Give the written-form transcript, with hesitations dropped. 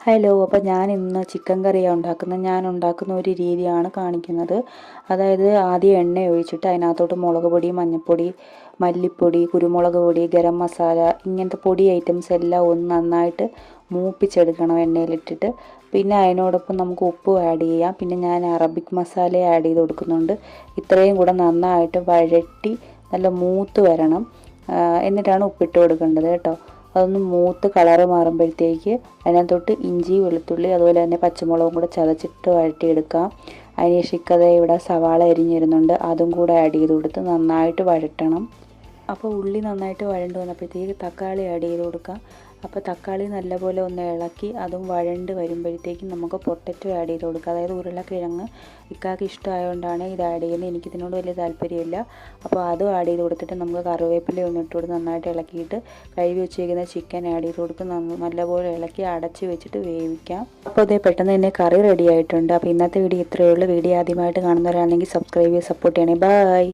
Hello, അപ്പോൾ ഞാൻ ഇന്ന് ചിക്കൻ കറിയാണ് ഉണ്ടാക്കുന്നത്. ഞാൻ ഉണ്ടാക്കുന്ന ഒരു രീതിയാണ് കാണിക്കുന്നത്. അതായത് ആദ്യം എണ്ണ ഒഴിച്ചിട്ട് അതിനകത്തോട്ട് മുളക് പൊടി, മഞ്ഞൾപ്പൊടി, മല്ലിപ്പൊടി, കുരുമുളക് പൊടി, ഗരം മസാല ഇങ്ങനത്തെ പൊടി ഐറ്റംസ് എല്ലാം ഒന്ന് നന്നായിട്ട് മൂപ്പിച്ചെടുക്കണം എണ്ണയിലിട്ടിട്ട്. പിന്നെ അതിനോടൊപ്പം നമുക്ക് ഉപ്പ് ആഡ് ചെയ്യാം. പിന്നെ ഞാൻ അറബിക് മസാല ആഡ് ചെയ്ത് കൊടുക്കുന്നുണ്ട്. ഇത്രയും കൂടെ നന്നായിട്ട് വഴറ്റി നല്ല മൂത്ത് വരണം. എന്നിട്ടാണ് ഉപ്പിട്ട് കൊടുക്കേണ്ടത് കേട്ടോ. അതൊന്ന് മൂത്ത് കളറ് മാറുമ്പോഴത്തേക്ക് അതിനകത്തോട്ട് ഇഞ്ചി, വെളുത്തുള്ളി അതുപോലെ തന്നെ പച്ചമുളകും കൂടെ ചതച്ചിട്ട് വഴറ്റിയെടുക്കാം. അതിന് ശേഷം ഇവിടെ സവാള അരിഞ്ഞിരുന്നുണ്ട്, അതും കൂടെ ആഡ് ചെയ്ത് കൊടുത്ത് നന്നായിട്ട് വഴറ്റണം. അപ്പോൾ ഉള്ളി നന്നായിട്ട് വഴണ്ട് വന്നപ്പോഴത്തേക്ക് തക്കാളി ആഡ് ചെയ്ത് കൊടുക്കാം. അപ്പോൾ തക്കാളി നല്ലപോലെ ഒന്ന് ഇളക്കി അതും വഴണ്ട് വരുമ്പോഴത്തേക്കും നമുക്ക് പൊട്ടറ്റോ ആഡ് ചെയ്ത് കൊടുക്കാം. അതായത് ഉരുളക്കിഴങ്ങ് ഇക്കാക്ക് ഇഷ്ടമായതുകൊണ്ടാണ് ഇത് ആഡ് ചെയ്യുന്നത്. എനിക്കിതിനോട് വലിയ താല്പര്യമില്ല. അപ്പോൾ അതും ആഡ് ചെയ്ത് കൊടുത്തിട്ട് നമുക്ക് കറിവേപ്പില ഒന്ന് ഇട്ട് കൊടുത്ത് നന്നായിട്ട് ഇളക്കിയിട്ട് കഴുകി വെച്ചിരിക്കുന്ന ചിക്കൻ ആഡ് ചെയ്ത് കൊടുത്ത് നല്ലപോലെ ഇളക്കി അടച്ച് വെച്ചിട്ട് വേവിക്കാം. അപ്പോൾ അതേ പെട്ടെന്ന് തന്നെ കറി റെഡി ആയിട്ടുണ്ട്. അപ്പോൾ ഇന്നത്തെ വീഡിയോ ഇത്രയേ ഉള്ളൂ. വീഡിയോ ആദ്യമായിട്ട് കാണുന്നവരാണെങ്കിൽ സബ്സ്ക്രൈബ് ചെയ്ത് സപ്പോർട്ട് ചെയ്യണേ. ബൈ.